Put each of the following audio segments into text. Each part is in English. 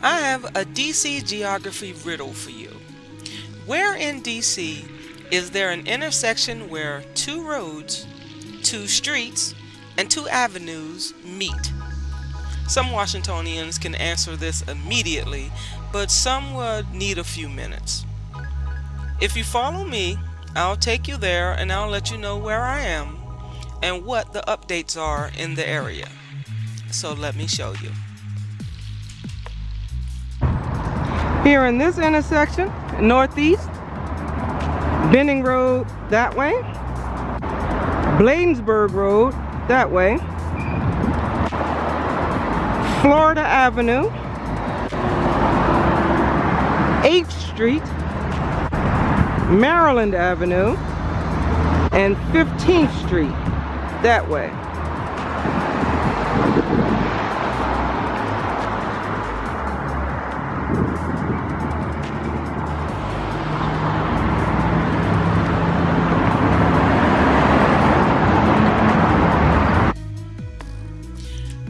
I have a DC geography riddle for you. Where in DC is there an intersection where two roads, two streets, and two avenues meet? Some Washingtonians can answer this immediately, but some would need a few minutes. If you follow me, I'll take you there and I'll let you know where I am and what the updates are in the area. So let me show you. Here in this intersection, northeast, Benning Road that way, Bladensburg Road that way, Florida Avenue, 8th Street, Maryland Avenue, and 15th Street that way.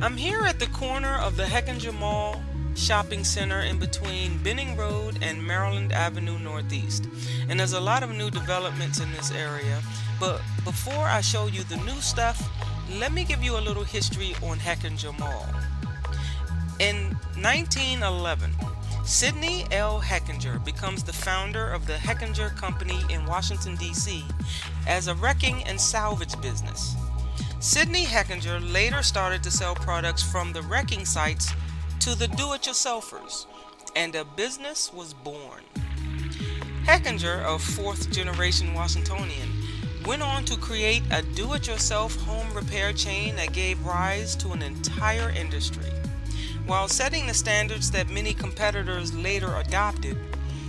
I'm here at the corner of the Hechinger Mall shopping center in between Benning Road and Maryland Avenue Northeast. And there's a lot of new developments in this area. But before I show you the new stuff, let me give you a little history on Hechinger Mall. In 1911, Sidney L. Hechinger becomes the founder of the Hechinger Company in Washington, D.C. as a wrecking and salvage business. Sidney Hechinger later started to sell products from the wrecking sites to the do-it-yourselfers, and a business was born. Hechinger, a fourth-generation Washingtonian, went on to create a do-it-yourself home repair chain that gave rise to an entire industry. While setting the standards that many competitors later adopted,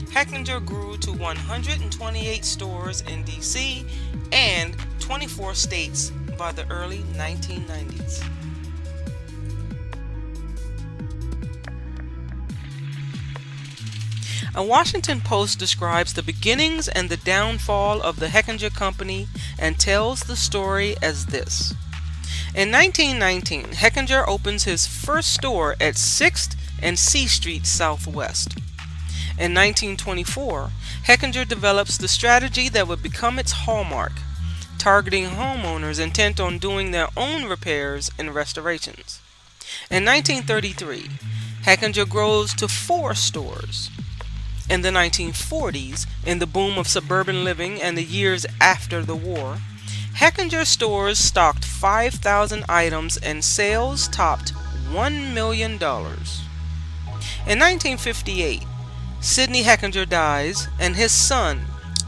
Hechinger grew to 128 stores in D.C. and 24 states by the early 1990s. A Washington Post describes the beginnings and the downfall of the Hechinger Company and tells the story as this. In 1919, Hechinger opens his first store at 6th and C Street Southwest. In 1924, Hechinger develops the strategy that would become its hallmark, targeting homeowners intent on doing their own repairs and restorations. In 1933, Hechinger grows to 4 stores. In the 1940s, in the boom of suburban living and the years after the war, Hechinger stores stocked 5,000 items and sales topped $1 million. In 1958, Sidney Hechinger dies and his son,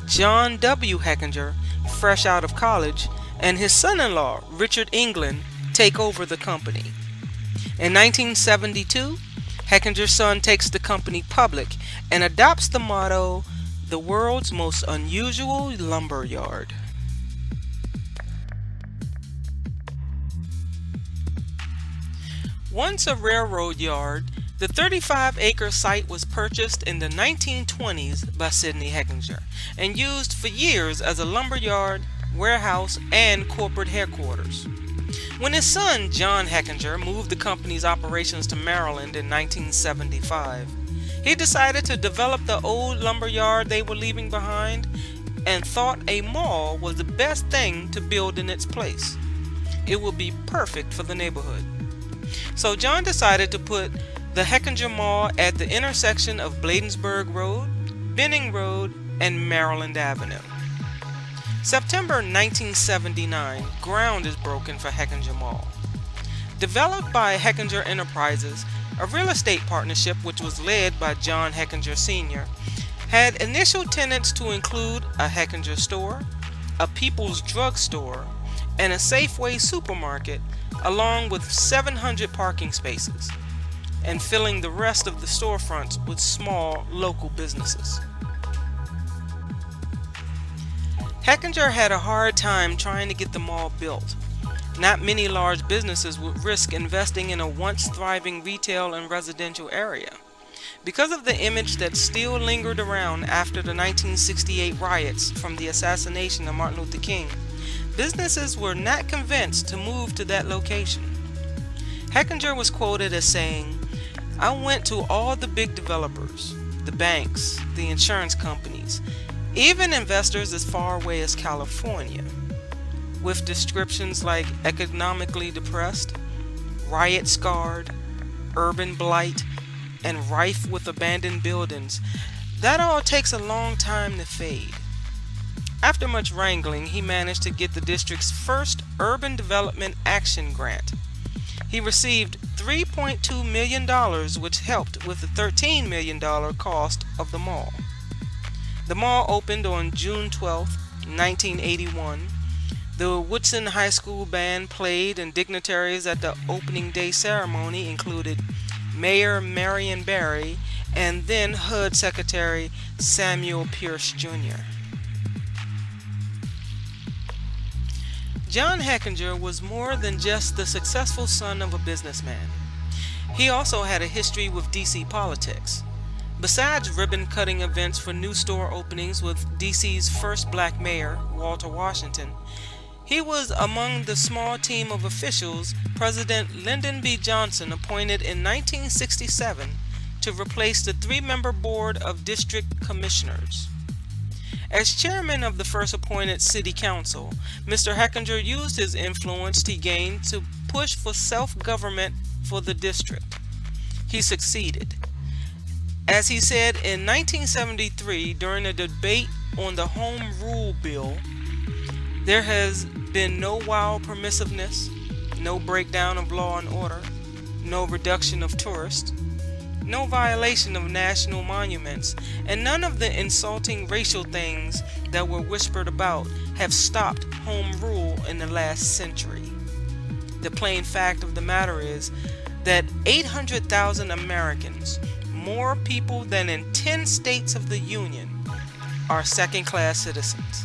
John W. Hechinger, fresh out of college, and his son-in-law, Richard England, take over the company. In 1972, Hechinger's son takes the company public and adopts the motto, "The world's most unusual lumber yard." Once a railroad yard, the 35-acre site was purchased in the 1920s by Sidney Hechinger and used for years as a lumber yard, warehouse, and corporate headquarters. When his son, John Hechinger, moved the company's operations to Maryland in 1975, he decided to develop the old lumber yard they were leaving behind and thought a mall was the best thing to build in its place. It would be perfect for the neighborhood. So John decided to put the Hechinger Mall at the intersection of Bladensburg Road, Benning Road, and Maryland Avenue. September 1979, ground is broken for Hechinger Mall. Developed by Hechinger Enterprises, a real estate partnership which was led by John Hechinger Sr., had initial tenants to include a Hechinger store, a People's Drug Store, and a Safeway supermarket, along with 700 parking spaces, and filling the rest of the storefronts with small local businesses. Hechinger had a hard time trying to get the mall built. Not many large businesses would risk investing in a once thriving retail and residential area. Because of the image that still lingered around after the 1968 riots from the assassination of Martin Luther King, businesses were not convinced to move to that location. Hechinger was quoted as saying, I went to all the big developers, the banks, the insurance companies, even investors as far away as California, with descriptions like economically depressed, riot scarred, urban blight, and rife with abandoned buildings. That all takes a long time to fade. After much wrangling, he managed to get the district's first Urban Development Action Grant. He received $3.2 million, which helped with the $13 million cost of the mall. The mall opened on June 12, 1981. The Woodson High School band played, and dignitaries at the opening day ceremony included Mayor Marion Barry and then HUD Secretary Samuel Pierce Jr. John Hechinger was more than just the successful son of a businessman. He also had a history with DC politics. Besides ribbon-cutting events for new store openings with DC's first black mayor, Walter Washington, he was among the small team of officials President Lyndon B. Johnson appointed in 1967 to replace the three-member board of district commissioners. As chairman of the first appointed city council, Mr. Hechinger used his influence he gained to push for self-government for the district. He succeeded. As he said in 1973 during a debate on the Home Rule Bill, there has been no wild permissiveness, no breakdown of law and order, no reduction of tourists, no violation of national monuments, and none of the insulting racial things that were whispered about have stopped home rule in the last century. The plain fact of the matter is that 800,000 Americans, more people than in 10 states of the Union, are second-class citizens.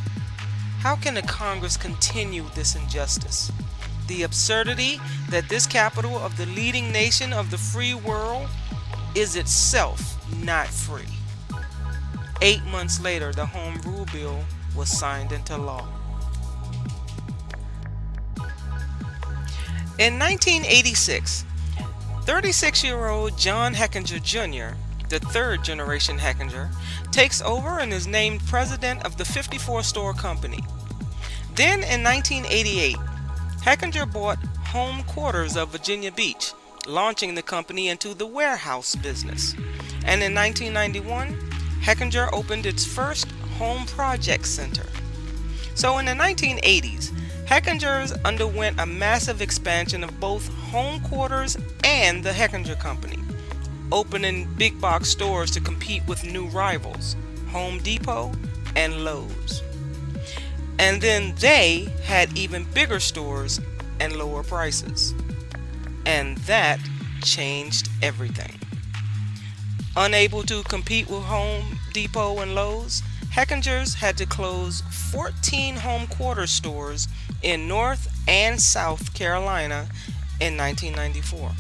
How can the Congress continue this injustice? The absurdity that this capital of the leading nation of the free world is itself not free. 8 months later, the Home Rule Bill was signed into law. In 1986, 36-year-old John Hechinger Jr., the third generation Hechinger, takes over and is named president of the 54-store company. Then in 1988, Hechinger bought Home Quarters of Virginia Beach, launching the company into the warehouse business. And in 1991, Hechinger opened its first home project center. So in the 1980s, Hechingers underwent a massive expansion of both Home Quarters and the Hechinger Company, opening big box stores to compete with new rivals, Home Depot and Lowe's. And then they had even bigger stores and lower prices. And that changed everything. Unable to compete with Home Depot and Lowe's, Hechingers had to close 14 Home Quarters stores in North and South Carolina in 1994.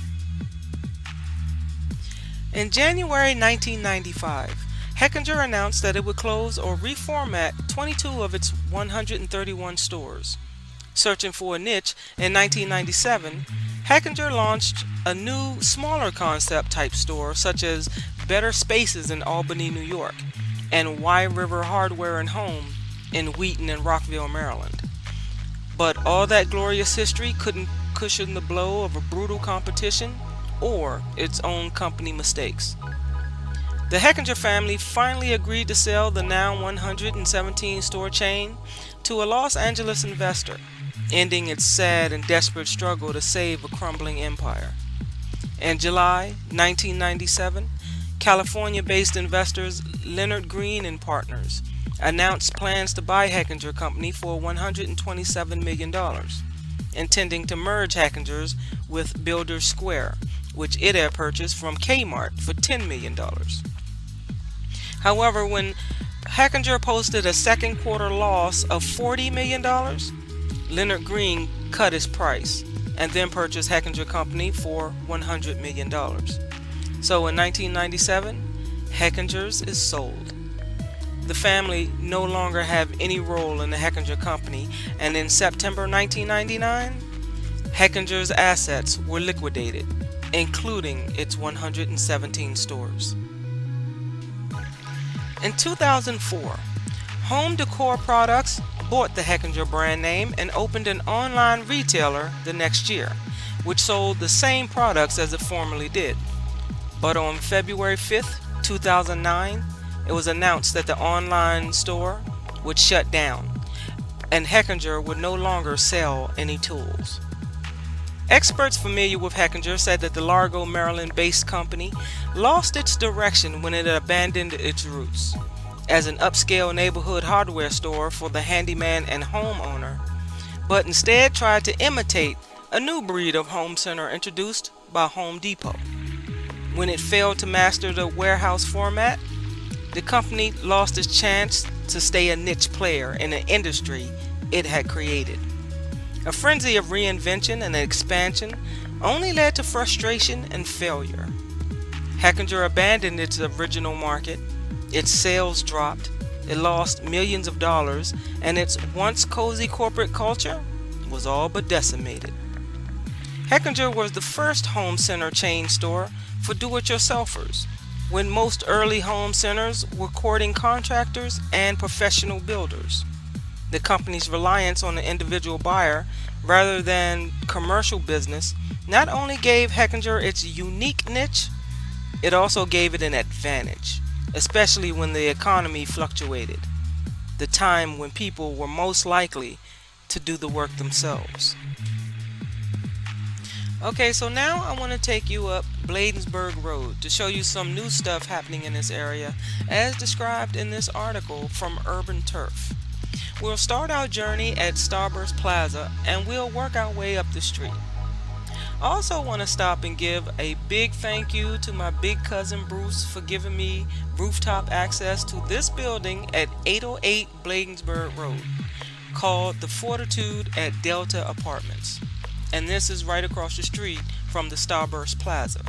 In January 1995, Hechinger announced that it would close or reformat 22 of its 131 stores. Searching for a niche, in 1997, Hechinger launched a new, smaller concept type store such as Better Spaces in Albany, New York, and Y River Hardware and Home in Wheaton and Rockville, Maryland. But all that glorious history couldn't cushion the blow of a brutal competition or its own company mistakes. The Hechinger family finally agreed to sell the now 117 store chain to a Los Angeles investor, ending its sad and desperate struggle to save a crumbling empire. In July 1997, California-based investors Leonard Green and Partners announced plans to buy Hechinger Company for $127 million, intending to merge Hechingers with Builders Square, which it had purchased from Kmart for $10 million. However, when Hechinger posted a second quarter loss of $40 million, Leonard Green cut his price and then purchased Hechinger Company for $100 million. So in 1997, Hechingers is sold. The family no longer have any role in the Hechinger Company, and in September 1999, Hechingers' assets were liquidated, including its 117 stores. In 2004, Home Decor Products bought the Hechinger brand name and opened an online retailer the next year, which sold the same products as it formerly did. But on February 5th, 2009, it was announced that the online store would shut down and Hechinger would no longer sell any tools. Experts familiar with Hechinger said that the Largo, Maryland-based company lost its direction when it abandoned its roots as an upscale neighborhood hardware store for the handyman and homeowner, but instead tried to imitate a new breed of home center introduced by Home Depot. When it failed to master the warehouse format, the company lost its chance to stay a niche player in an industry it had created. A frenzy of reinvention and expansion only led to frustration and failure. Hechinger abandoned its original market, its sales dropped, it lost millions of dollars, and its once cozy corporate culture was all but decimated. Hechinger was the first home center chain store for do-it-yourselfers, when most early home centers were courting contractors and professional builders. The company's reliance on the individual buyer rather than commercial business not only gave Hechinger its unique niche, it also gave it an advantage, especially when the economy fluctuated, the time when people were most likely to do the work themselves. Okay, so now I want to take you up Bladensburg Road to show you some new stuff happening in this area as described in this article from Urban Turf. We'll start our journey at Starburst Plaza and we'll work our way up the street. I also want to stop and give a big thank you to my big cousin Bruce for giving me rooftop access to this building at 808 Bladensburg Road called the Fortitude at Delta Apartments. And this is right across the street from the Starburst Plaza.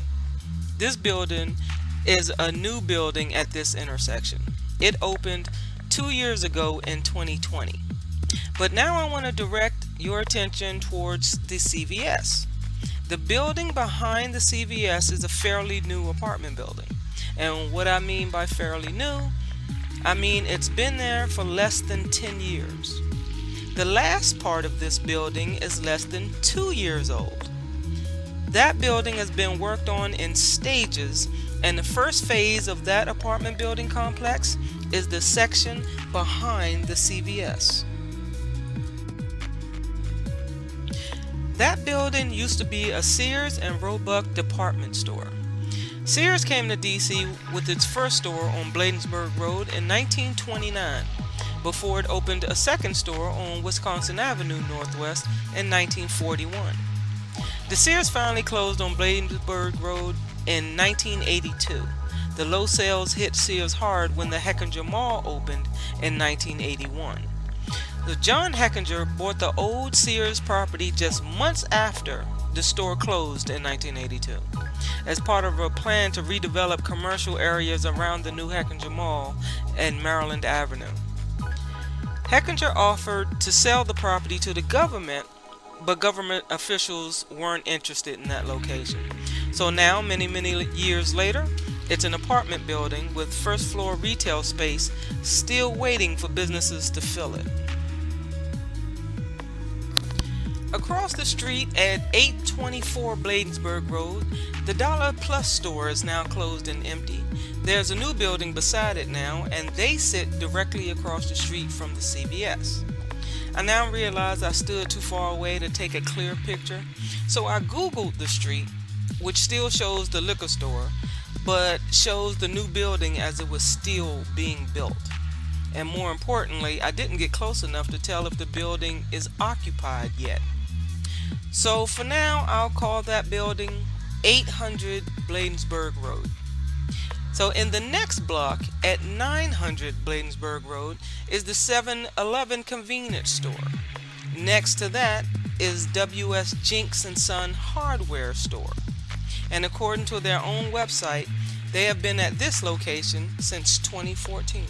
This building is a new building at this intersection. It opened 2 years ago in 2020. But now I want to direct your attention towards the CVS. The building behind the CVS is a fairly new apartment building. And what I mean by fairly new, I mean it's been there for less than 10 years. The last part of this building is less than 2 years old. That building has been worked on in stages, and the first phase of that apartment building complex is the section behind the CVS. That building used to be a Sears and Roebuck department store. Sears came to DC with its first store on Bladensburg Road in 1929. Before it opened a second store on Wisconsin Avenue Northwest in 1941. The Sears finally closed on Bladensburg Road in 1982. The low sales hit Sears hard when the Hechinger Mall opened in 1981. So John Hechinger bought the old Sears property just months after the store closed in 1982, as part of a plan to redevelop commercial areas around the new Hechinger Mall and Maryland Avenue. Hechinger offered to sell the property to the government, but government officials weren't interested in that location. So now, many years later, it's an apartment building with first floor retail space still waiting for businesses to fill it. Across the street at 824 Bladensburg Road, the Dollar Plus store is now closed and empty. There's a new building beside it now, and they sit directly across the street from the CVS. I now realize I stood too far away to take a clear picture, so I googled the street, which still shows the liquor store, but shows the new building as it was still being built. And more importantly, I didn't get close enough to tell if the building is occupied yet. So for now, I'll call that building 800 Bladensburg Road. So in the next block at 900 Bladensburg Road is the 7-Eleven convenience store. Next to that is W.S. Jinks & Son hardware store. And according to their own website, they have been at this location since 2014.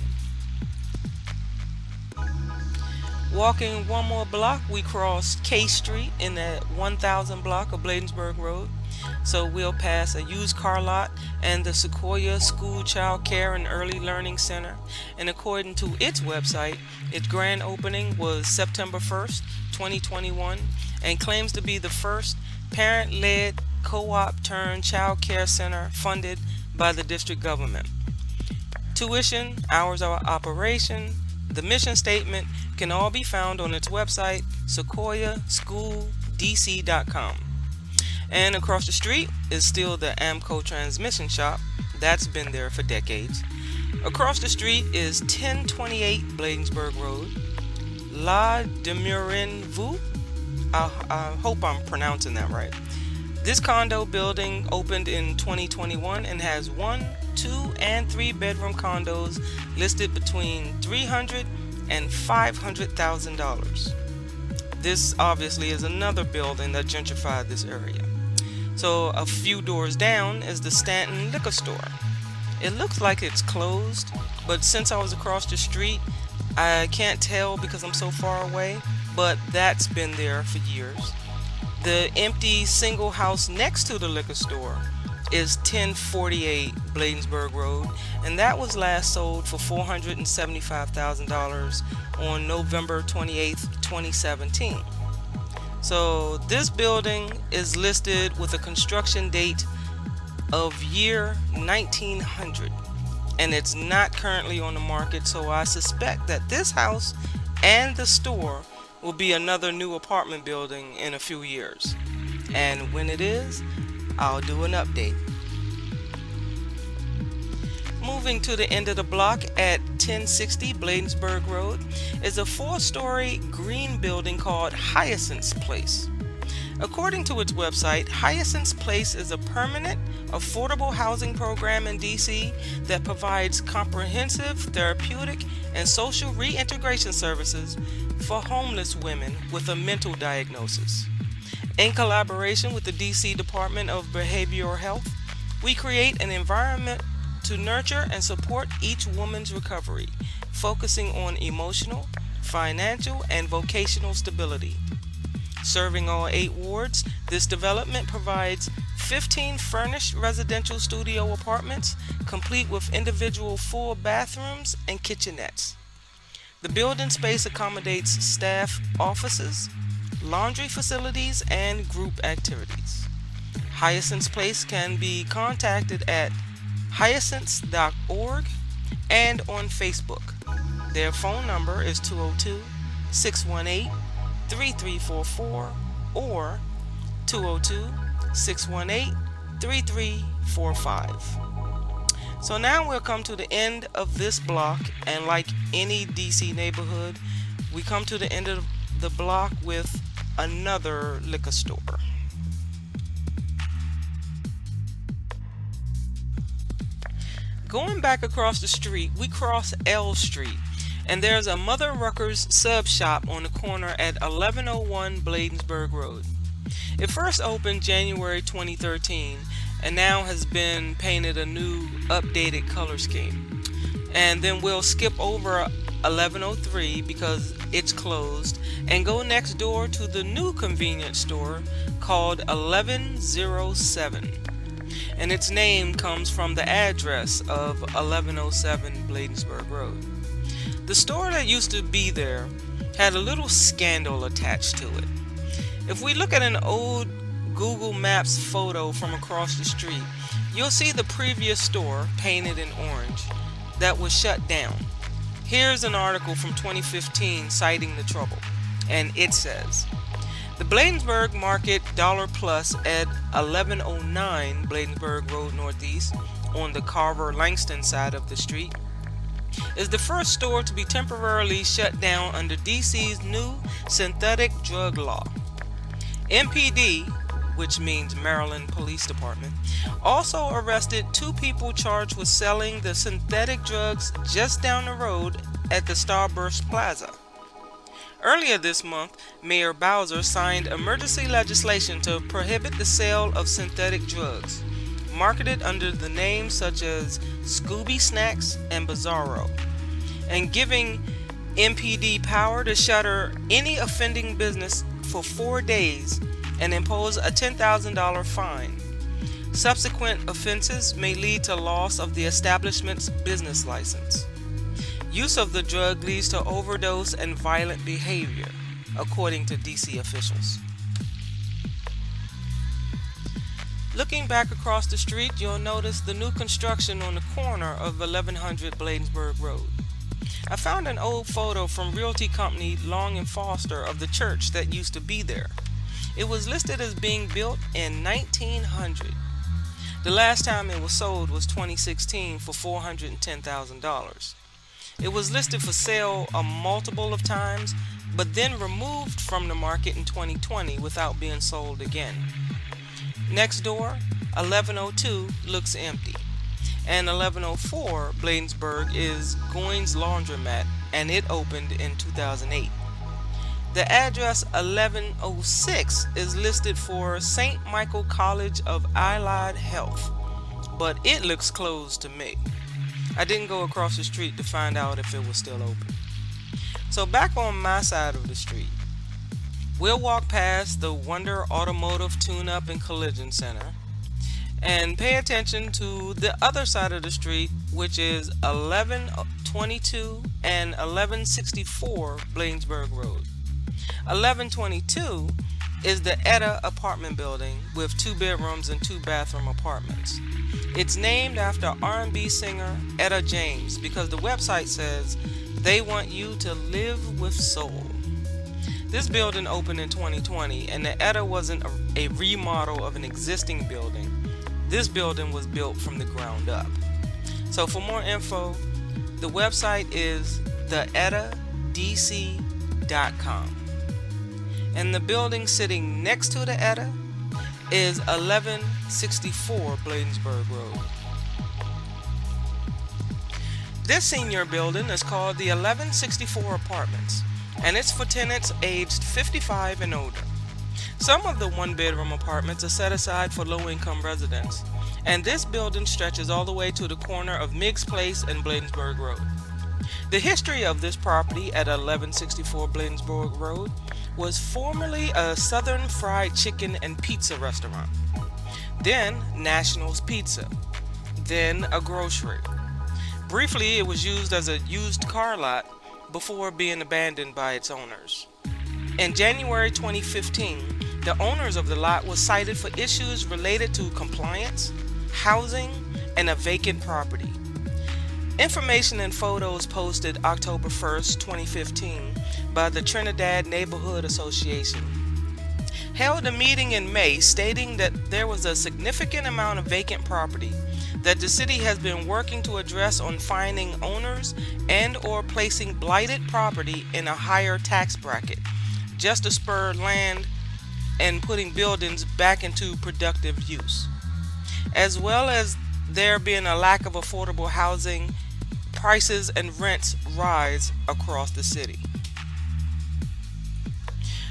Walking one more block, we cross K Street in the 1000 block of Bladensburg Road. So we'll pass a used car lot and the Sequoia School Child Care and Early Learning Center. And according to its website, its grand opening was September 1st, 2021, and claims to be the first parent-led co-op turned child care center funded by the district government. Tuition, hours of operation, the mission statement can all be found on its website, sequoiaschooldc.com. And across the street is still the Amco transmission shop. That's been there for decades. Across the street is 1028 Bladensburg Road. La Demurin Vu. I hope I'm pronouncing that right. This condo building opened in 2021 and has 1, 2, and 3 bedroom condos listed between $300,000 and $500,000. This obviously is another building that gentrified this area. So a few doors down is the Stanton Liquor Store. It looks like it's closed, but since I was across the street, I can't tell because I'm so far away, but that's been there for years. The empty single house next to the liquor store is 1048 Bladensburg Road, and that was last sold for $475,000 on November 28th, 2017. So this building is listed with a construction date of year 1900, and it's not currently on the market, so I suspect that this house and the store will be another new apartment building in a few years. And when it is, I'll do an update. Moving to the end of the block at 1060 Bladensburg Road is a 4-story green building called Hyacinth's Place. According to its website, Hyacinth's Place is a permanent, affordable housing program in DC that provides comprehensive, therapeutic, and social reintegration services for homeless women with a mental diagnosis. In collaboration with the DC Department of Behavioral Health, we create an environment to nurture and support each woman's recovery, focusing on emotional, financial, and vocational stability. Serving all 8 wards, this development provides 15 furnished residential studio apartments, complete with individual full bathrooms and kitchenettes. The building space accommodates staff offices, laundry facilities, and group activities. Hyacinth's Place can be contacted at hyacinths.org and on Facebook. Their phone number is 202-618-3344 or 202-618-3345. So now we'll come to the end of this block, and like any DC neighborhood, we come to the end of the block with another liquor store. Going back across the street, we cross L Street, and there's a Mother Rucker's sub shop on the corner at 1101 Bladensburg Road. It first opened January 2013 and now has been painted a new updated color scheme. And then we'll skip over 1103 because it's closed and go next door to the new convenience store called 1107. And its name comes from the address of 1107 Bladensburg Road. The store that used to be there had a little scandal attached to it. If we look at an old Google Maps photo from across the street, you'll see the previous store painted in orange that was shut down. Here's an article from 2015 citing the trouble, and it says, the Bladensburg Market Dollar Plus at 1109 Bladensburg Road Northeast on the Carver-Langston side of the street is the first store to be temporarily shut down under DC's new synthetic drug law. MPD, which means Maryland Police Department, also arrested 2 people charged with selling the synthetic drugs just down the road at the Starburst Plaza. Earlier this month, Mayor Bowser signed emergency legislation to prohibit the sale of synthetic drugs, marketed under the names such as Scooby Snacks and Bizarro, and giving MPD power to shutter any offending business for 4 days and impose a $10,000 fine. Subsequent offenses may lead to loss of the establishment's business license. Use of the drug leads to overdose and violent behavior, according to DC officials. Looking back across the street, you'll notice the new construction on the corner of 1100 Bladensburg Road. I found an old photo from realty company Long & Foster of the church that used to be there. It was listed as being built in 1900. The last time it was sold was 2016 for $410,000. It was listed for sale a multiple of times, but then removed from the market in 2020 without being sold again. Next door, 1102 looks empty, and 1104 Bladensburg is Goins Laundromat, and it opened in 2008. The address 1106 is listed for St. Michael College of Allied Health, but it looks closed to me. I didn't go across the street to find out if it was still open. So back on my side of the street, we'll walk past the Wonder Automotive Tune-Up and Collision Center and pay attention to the other side of the street, which is 1122 and 1164 Bladensburg Road. 1122 is the Etta apartment building with 2 bedrooms and 2 bathroom apartments. It's named after R&B singer Etta James because the website says they want you to live with soul. This building opened in 2020, and the Etta wasn't a remodel of an existing building. This building was built from the ground up. So for more info, the website is theettadc.com. And the building sitting next to the Etta is 1164 Bladensburg Road. This senior building is called the 1164 Apartments, and it's for tenants aged 55 and older. Some of the 1-bedroom apartments are set aside for low-income residents, and this building stretches all the way to the corner of Miggs Place and Bladensburg Road. The history of this property at 1164 Bladensburg Road was formerly a Southern fried chicken and pizza restaurant, then National's Pizza, then a grocery. Briefly, it was used as a used car lot before being abandoned by its owners. In January 2015, the owners of the lot were cited for issues related to compliance, housing, and a vacant property. Information and photos posted October 1st, 2015 by the Trinidad Neighborhood Association held a meeting in May stating that there was a significant amount of vacant property that the city has been working to address on finding owners and or placing blighted property in a higher tax bracket just to spur land and putting buildings back into productive use, as well as there being a lack of affordable housing. Prices and rents rise across the city.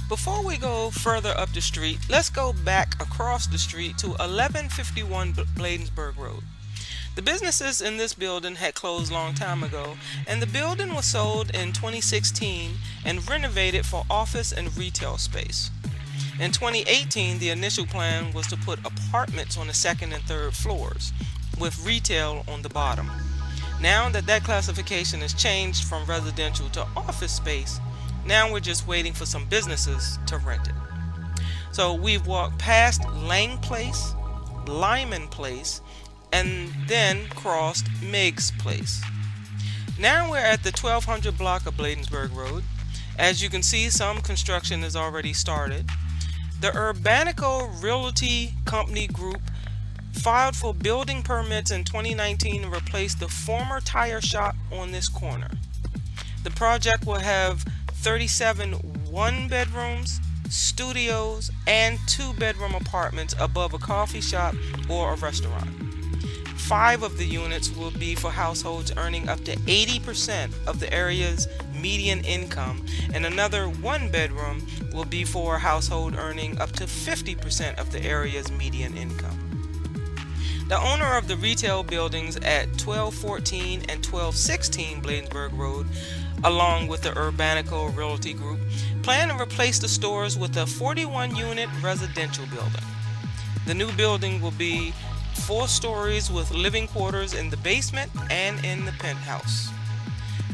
Before we go further up the street, let's go back across the street to 1151 Bladensburg Road. The businesses in this building had closed long time ago, and the building was sold in 2016 and renovated for office and retail space. In 2018, the initial plan was to put apartments on the 2nd and 3rd floors, with retail on the bottom. Now that classification has changed from residential to office space, now we're just waiting for some businesses to rent it. So we've walked past Lang Place, Lyman Place, and then crossed Miggs Place. Now we're at the 1200 block of Bladensburg Road. As you can see, some construction has already started. The Urbanico Realty Company Group filed for building permits in 2019 to replace the former tire shop on this corner. The project will have 37 1-bedrooms, studios, and 2-bedroom apartments above a coffee shop or a restaurant. 5 of the units will be for households earning up to 80% of the area's median income, and another 1-bedroom will be for a household earning up to 50% of the area's median income. The owner of the retail buildings at 1214 and 1216 Bladensburg Road, along with the Urbanico Realty Group, plan to replace the stores with a 41-unit residential building. The new building will be 4 stories with living quarters in the basement and in the penthouse.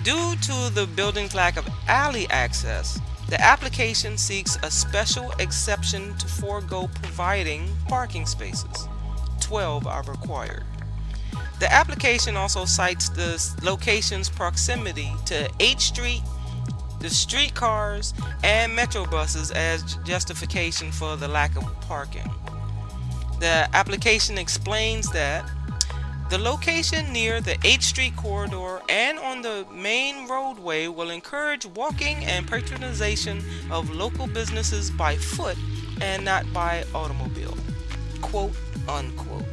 Due to the building's lack of alley access, the application seeks a special exception to forego providing parking spaces. 12 are required. The application also cites the location's proximity to 8th Street, the streetcars, and metro buses as justification for the lack of parking. The application explains that the location near the 8th Street corridor and on the main roadway will encourage walking and patronization of local businesses by foot and not by automobile. Quote unquote.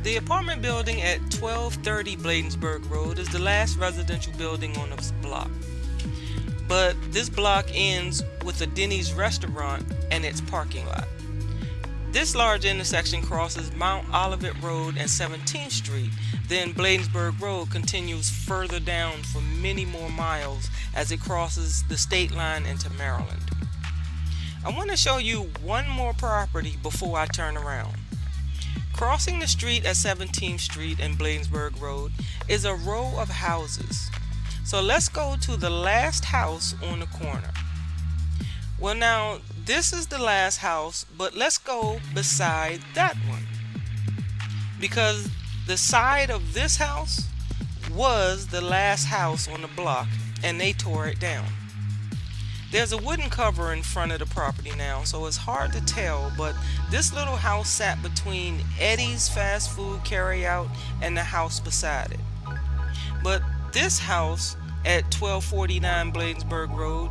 The apartment building at 1230 Bladensburg Road is the last residential building on this block. But this block ends with a Denny's restaurant and its parking lot. This large intersection crosses Mount Olivet Road and 17th Street. Then Bladensburg Road continues further down for many more miles as it crosses the state line into Maryland. I want to show you one more property before I turn around. Crossing the street at 17th Street and Bladensburg Road is a row of houses. So let's go to the last house on the corner. Well, now this is the last house, but let's go beside that one. Because the side of this house was the last house on the block and they tore it down. There's a wooden cover in front of the property now, so it's hard to tell, but this little house sat between Eddie's fast food carryout and the house beside it. But this house at 1249 Bladensburg Road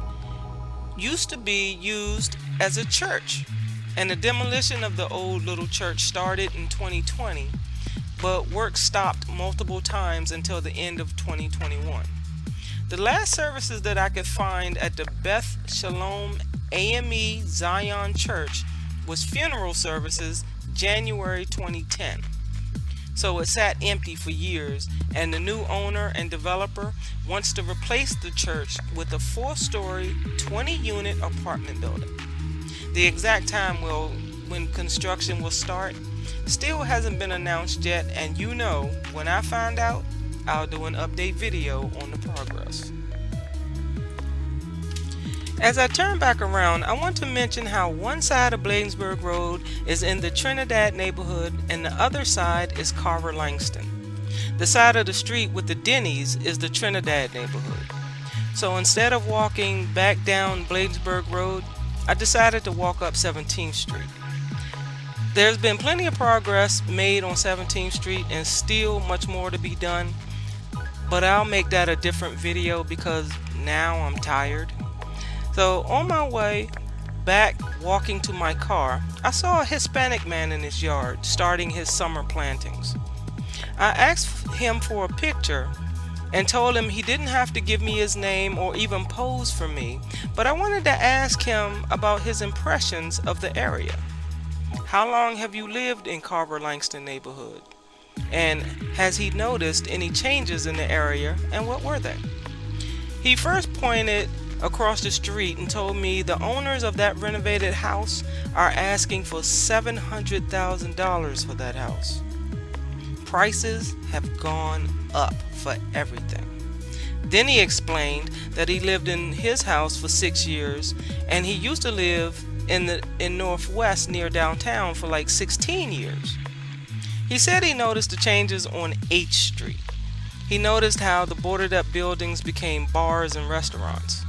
used to be used as a church, and the demolition of the old little church started in 2020, but work stopped multiple times until the end of 2021. The last services that I could find at the Beth Shalom AME Zion Church was funeral services January 2010. So it sat empty for years, and the new owner and developer wants to replace the church with a 4-story, 20-unit apartment building. The exact time when construction will start still hasn't been announced yet, and when I find out, I'll do an update video on the progress. As I turn back around, I want to mention how one side of Bladensburg Road is in the Trinidad neighborhood and the other side is Carver Langston. The side of the street with the Denny's is the Trinidad neighborhood. So instead of walking back down Bladensburg Road, I decided to walk up 17th Street. There's been plenty of progress made on 17th Street and still much more to be done, but I'll make that a different video because now I'm tired. So on my way back walking to my car, I saw a Hispanic man in his yard starting his summer plantings. I asked him for a picture and told him he didn't have to give me his name or even pose for me, but I wanted to ask him about his impressions of the area. How long have you lived in Carver Langston neighborhood? And has he noticed any changes in the area, and what were they? He first pointed across the street and told me the owners of that renovated house are asking for $700,000 for that house. Prices have gone up for everything. Then he explained that he lived in his house for 6 years and he used to live in Northwest near downtown for like 16 years. He said he noticed the changes on 8th Street. He noticed how the boarded up buildings became bars and restaurants.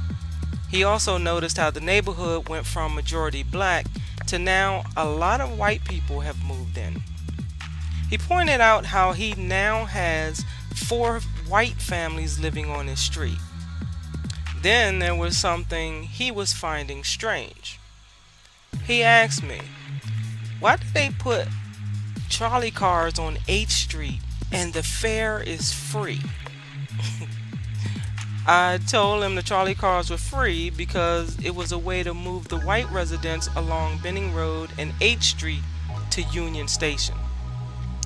He also noticed how the neighborhood went from majority black to now a lot of white people have moved in. He pointed out how he now has 4 white families living on his street. Then there was something he was finding strange. He asked me, why do they put trolley cars on 8th Street and the fare is free? I told him the trolley cars were free because it was a way to move the white residents along Benning Road and 8th Street to Union Station.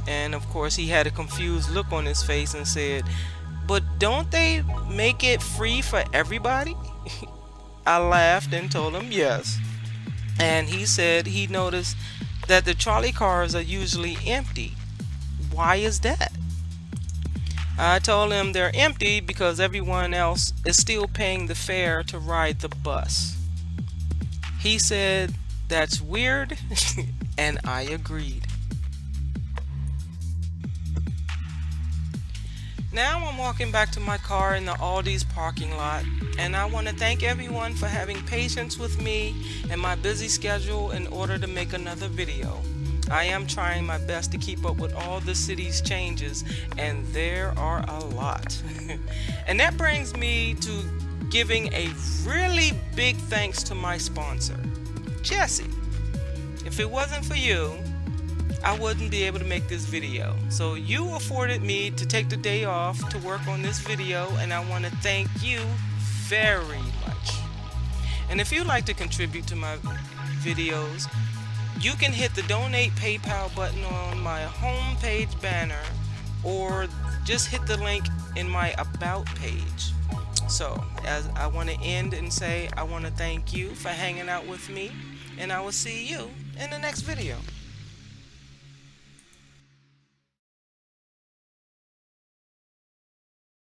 And of course he had a confused look on his face and said, but don't they make it free for everybody? I laughed and told him yes. And he said he noticed that the trolley cars are usually empty. Why is that? I told him they're empty because everyone else is still paying the fare to ride the bus. He said that's weird, and I agreed. Now I'm walking back to my car in the Aldi's parking lot, and I want to thank everyone for having patience with me and my busy schedule in order to make another video. I am trying my best to keep up with all the city's changes, and there are a lot. And that brings me to giving a really big thanks to my sponsor, Jesse. If it wasn't for you, I wouldn't be able to make this video. So you afforded me to take the day off to work on this video, and I want to thank you very much. And if you'd like to contribute to my videos, you can hit the donate PayPal button on my homepage banner, or just hit the link in my about page. So as I want to end and say, I want to thank you for hanging out with me, and I will see you in the next video.